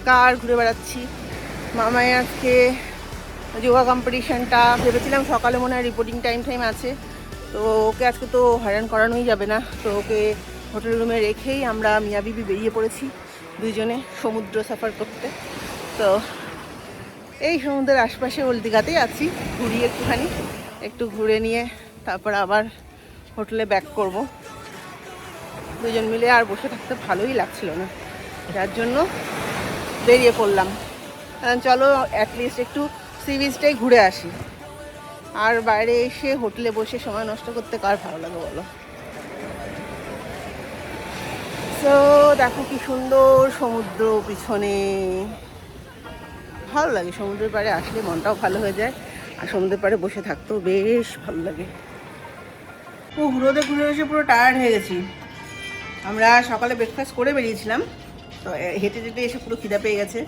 বেকার ঘুরে বেড়াচ্ছি। মামায় আজকে যোগা কম্পিটিশানটা ভেবেছিলাম সকালে মনে হয় রিপোর্টিং টাইম আছে, তো ওকে আজকে তো হয়রান করানোই যাবে না, তো ওকে হোটেল রুমে রেখেই আমরা মিয়া বিবি বেরিয়ে পড়েছি দুইজনে সমুদ্র সাফার করতে। তো এই সমুদ্রের আশপাশে ওল্ড দীঘাতেই আছি, ঘুরি একটুখানি, একটু ঘুরে নিয়ে তারপর আবার হোটেলে ব্যাক করব। দুজন মিলে আর বসে থাকতে ভালোই লাগছিল না, যার জন্য বেরিয়ে পড়লাম। চলো অ্যাটলিস্ট একটু সি বিচটাই ঘুরে আসি। আর বাইরে এসে হোটেলে বসে সময় নষ্ট করতে কার ভালো লাগে বলো। তো দেখো কি সুন্দর সমুদ্র পিছনে, ভালো লাগে সমুদ্রের পাড়ে আসলে, মনটাও ভালো হয়ে যায়। আর সমুদ্রের পাড়ে বসে থাকতেও বেশ ভালো লাগে। ও রোদে ঘুরে এসে পুরো টায়ার্ড হয়ে গেছি। আমরা সকালে ব্রেকফাস্ট করে বেরিয়েছিলাম, তো হেঁটে হেঁটে এসে পুরো খিদা পেয়ে গেছে।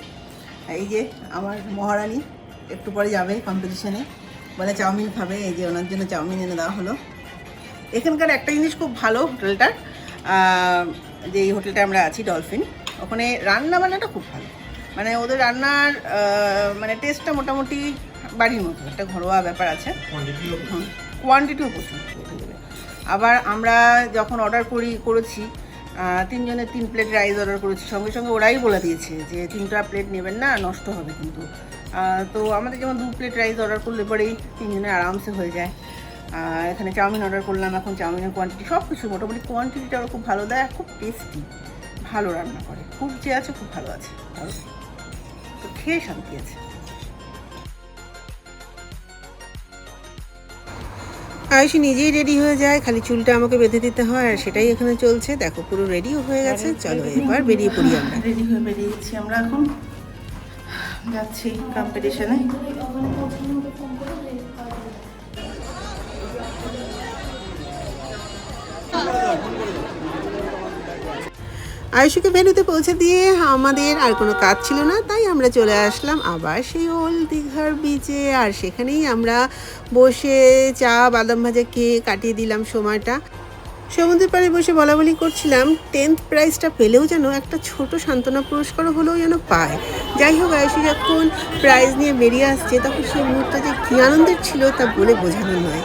এই যে আমার মহারানী একটু পরে যাবে কম্পিটিশানে, বলে চাউমিন খাবে, এই যে ওনার জন্য চাউমিন এনে দেওয়া হলো। এখানকার একটা জিনিস খুব ভালো হোটেলটার, যে এই হোটেলটা আমরা আছি ডলফিন, ওখানে রান্না বান্নাটা খুব ভালো। মানে ওদের রান্নার মানে টেস্টটা মোটামুটি বাড়ির মতো, একটা ঘরোয়া ব্যাপার আছে, কোয়ান্টিটিও প্রচুর। আবার আমরা যখন অর্ডার করেছি তিনজনের 3 প্লেট রাইস অর্ডার করেছি, সঙ্গে সঙ্গে ওরাই বলে দিয়েছে যে 3টা প্লেট নেবেন না, নষ্ট হবে কিন্তু। তো আমাদের যেমন 2 প্লেট রাইস অর্ডার করলে পরেই 3 জনের আরামসে হয়ে যায়। এখানে চাউমিন অর্ডার করলাম, এখন চাউমিনের কোয়ান্টিটি সব কিছু মোটামুটি কোয়ান্টিটিটা ওরা খুব ভালো দেয়, খুব টেস্টি, ভালো রান্না করে, খুব যে আছে খুব ভালো আছে, ভালো, তো খেয়ে শান্তি আছে। আয়ুষি নিজেই রেডি হয়ে যায়, খালি চুলটা আমাকে বেঁধে দিতে হয়, আর সেটাই এখানে চলছে। দেখো পুরো রেডিও হয়ে গেছে, চলো এবার বেরিয়ে পড়ি। আমরা রেডি হয়ে বেরিয়েছি, আমরা এখন যাচ্ছি কম্পিটিশনে। আয়ুষকে ভেন্যুতে পৌঁছে দিয়ে আমাদের আর কোনো কাজ ছিল না, তাই আমরা চলে আসলাম আবার সেই ওল্ড দীঘার বিচে। আর সেখানেই আমরা বসে চা বাদাম ভাজা খেয়ে কাটিয়ে দিলাম সময়টা। সমুদ্রের পাড়ে বসে বলাবলি করছিলাম 10th প্রাইজটা পেলেও যেন একটা ছোট সান্ত্বনা পুরস্কারও হলেও যেন পায়। যাই হোক, আয়ুষি যখন প্রাইজ নিয়ে বেরিয়ে আসছে তখন সেই মুহূর্তটা যে কী আনন্দের ছিল তা বলে বোঝানো নয়।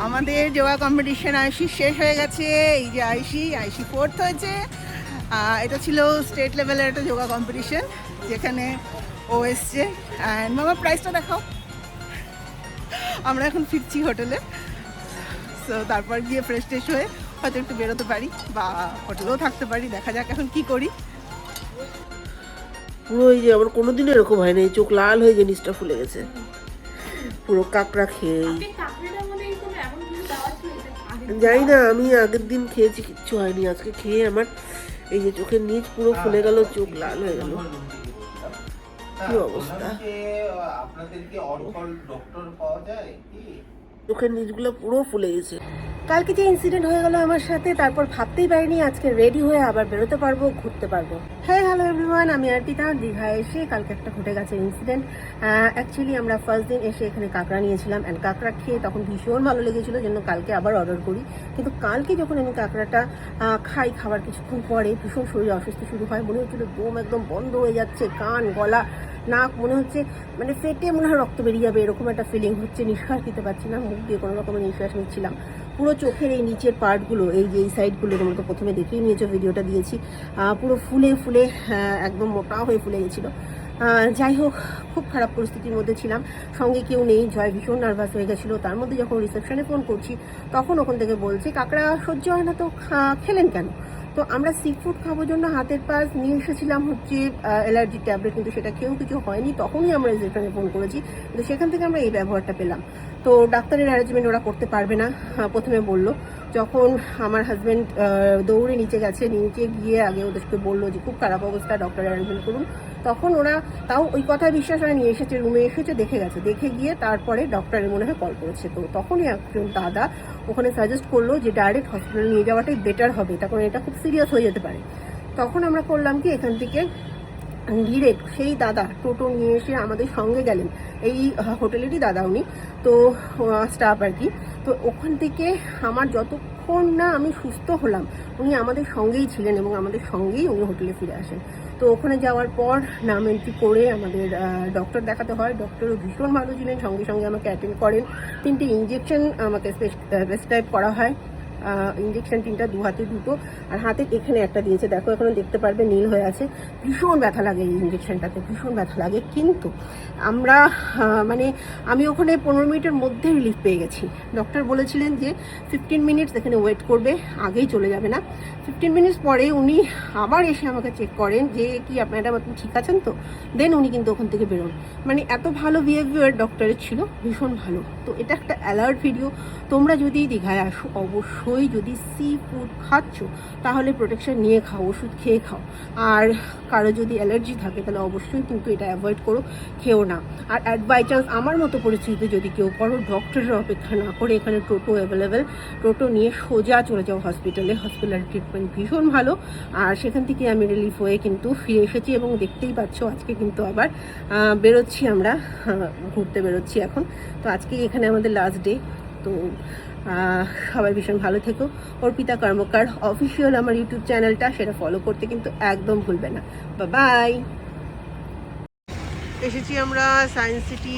আমাদের যোগা কম্পিটিশন আয়ুষি শেষ হয়ে গেছে। এই যে আয়ুষি 4th হয়েছে। এটা ছিল স্টেট লেভেলের একটা যোগা কম্পিটিশন, যেখানে ও এসছে। অ্যান্ড মামা প্রাইজটা দেখাও। আমরা এখন ফিরছি হোটেলে, তো তারপর গিয়ে ফ্রেশ ট্রেশ হয়ে হয়তো একটু বেরোতে পারি বা হোটেলেও থাকতে পারি, দেখা যাক এখন কি করি। পুরো এই যে আমার কোনোদিনও এরকম হয় না, এই চোখ লাল হয়ে জিনিসটা ফুলে গেছে পুরো কাঁকড়া খেয়ে। জানি না, আমি আগের দিন খেয়েছি কিচ্ছু হয়নি, আজকে খেয়ে আমার এই যে চোখের নিচ পুরো ফুলে গেল, চোখ লাল হয়ে গেল, কি অবস্থা। চোখের নিচগুলো পুরো ফুলে গেছে। কালকে যে ইনসিডেন্ট হয়ে গেল আমার সাথে, তারপর ভাবতেই পারিনি আজকে রেডি হয়ে আবার বেরোতে পারবো, ঘুরতে পারবো। হ্যাঁ, হ্যালো এভরিওয়ান, আমি অর্পিতা। দীঘায় এসে কালকে একটা ঘটে গেছে ইনসিডেন্ট। অ্যাকচুয়ালি আমরা ফার্স্ট দিন এসে এখানে কাঁকড়া নিয়েছিলাম, অ্যান্ড কাঁকড়া খেয়ে তখন ভীষণ ভালো লেগেছিলো, জন্য কালকে আবার অর্ডার করি। কিন্তু কালকে যখন আমি কাঁকড়াটা খাবার কিছুক্ষণ পরে ভীষণ শরীরে অসুস্থ শুরু হয়, মনে হচ্ছিলো দম একদম বন্ধ হয়ে যাচ্ছে, কান গলা নাক মনে হচ্ছে মানে ফেটে মনে হয় রক্ত বেরিয়ে যাবে, এরকম একটা ফিলিং হচ্ছে। নিঃশ্বাস নিতে পারছি না, মুখ দিয়ে কোনো রকমের নিঃশ্বাস নিচ্ছিলাম। পুরো চোখের এই নিচের পার্টগুলো, এই যে এই সাইডগুলো, তোমরা তো প্রথমে দেখেই নিয়েছো, ভিডিওটা দিয়েছি, পুরো ফুলে ফুলে একদম মোটা হয়ে ফুলে গেছিলো। যাই হোক, খুব খারাপ পরিস্থিতির মধ্যে ছিলাম, সঙ্গে কেউ নেই, জয় ভীষণ নার্ভাস হয়ে গেছিলো। তার মধ্যে যখন রিসেপশনে ফোন করছি তখন ওখান থেকে বলছে কাঁকড়া সহ্য হয় না, তো খেলেন কেন? তো আমরা সি ফুড খাবার জন্য হাতের পাশ নিয়ে এসেছিলাম হচ্ছে অ্যালার্জি ট্যাবলেট, কিন্তু সেটা কেউ কিছু হয়নি। তখনই আমরা রিসেপশনে ফোন করেছি, কিন্তু সেখান থেকে আমরা এই ব্যবহারটা পেলাম। তো ডাক্তারের অ্যারেঞ্জমেন্ট ওরা করতে পারবে না প্রথমে বললো। যখন আমার হাজব্যান্ড দৌড়ে নিচে গেছে, নিচে গিয়ে আগে ওদেরকে বললো যে খুব খারাপ অবস্থা, ডক্টর অ্যারেঞ্জমেন্ট করুন, তখন ওরা তাও ওই কথায় বিশ্বাস করে নিয়ে এসেছে, রুমে এসেছে, দেখে গেছে, দেখে গিয়ে তারপরে ডক্টরের মনে হয় কল করেছে। তো তখনই একজন দাদা ওখানে সাজেস্ট করলো যে ডাইরেক্ট হসপিটালে নিয়ে যাওয়াটাই বেটার হবে, তখন এটা খুব সিরিয়াস হয়ে যেতে পারে। তখন আমরা করলাম কি, এখান থেকে ডিরেক্ট সেই দাদা টোটো নিয়ে এসে আমাদের সঙ্গে গেলেন, এই হোটেলেরই দাদা উনি, তো স্টাফ আর কি। তো ওখান থেকে আমার যতক্ষণ না আমি সুস্থ হলাম উনি আমাদের সঙ্গেই ছিলেন এবং আমাদের সঙ্গেই উনি হোটেলে ফিরে আসেন। তো ওখানে যাওয়ার পর নাম এন্ট্রি করে আমাদের ডক্টর দেখাতে হয়। ডক্টরও ভীষণ ভালো ছিলেন, সঙ্গে সঙ্গে আমাকে অ্যাটেন্ড করেন। 3টে ইঞ্জেকশন আমাকে প্রেসক্রাইব করা হয়। ইঞ্জেকশন 3টা, 2 হাতে 2টো, আর হাতে এখানে একটা দিয়েছে, দেখো এখনো দেখতে পারবে নীল হয়ে আছে। ভীষণ ব্যথা লাগে এই ইঞ্জেকশনটাতে, ভীষণ ব্যথা লাগে। কিন্তু আমরা মানে আমি ওখানে 15 মিনিটের মধ্যে রিলিফ পেয়ে গেছি। ডক্টর বলেছিলেন যে 15 মিনিটস এখানে ওয়েট করবে, আগেই চলে যাবে না। 15 মিনিটস পরে উনি আবার এসে আমাকে চেক করেন যে কি আপনারা ঠিক আছেন তো, দেন উনি কিন্তু ওখান থেকে বেরোন। মানে এত ভালো বিহেভিয়ার ডক্টরের ছিল, ভীষণ ভালো। তো এটা একটা অ্যালার্ট ভিডিও। তোমরা যদি দীঘায় আসো, অবশ্যই যদি সি ফুড খাচ্ছ তাহলে প্রোটেকশন নিয়ে খাও, ওষুধ খেয়ে খাও। আর কারো যদি অ্যালার্জি থাকে তাহলে অবশ্যই কিন্তু এটা অ্যাভয়েড করো, খেও না। আর অ্যাট বাই চান্স আমার মতো পরিস্থিতিতে যদি কেউ করো, ডক্টরের অপেক্ষা না করে এখানে টোটো অ্যাভেলেবেল, টোটো নিয়ে সোজা চলে যাও হসপিটালে। হসপিটালের ট্রিটমেন্ট ভীষণ ভালো। আর সেখান থেকে আমি রিলিফ হয়ে কিন্তু ফিরে এসেছি, এবং দেখতেই পাচ্ছ আজকে কিন্তু আবার বেরোচ্ছি, আমরা ঘুরতে বেরোচ্ছি এখন। তো আজকে এখানে আমাদের লাস্ট ডে। তো সবাই ভীষণ ভালো থেকো। অর্পিতা কর্মকার অফিসিয়াল আমার ইউটিউব চ্যানেলটা, সেটা ফলো করতে কিন্তু একদম ভুলবে না। বাই। এসেছি আমরা সায়েন্স সিটি।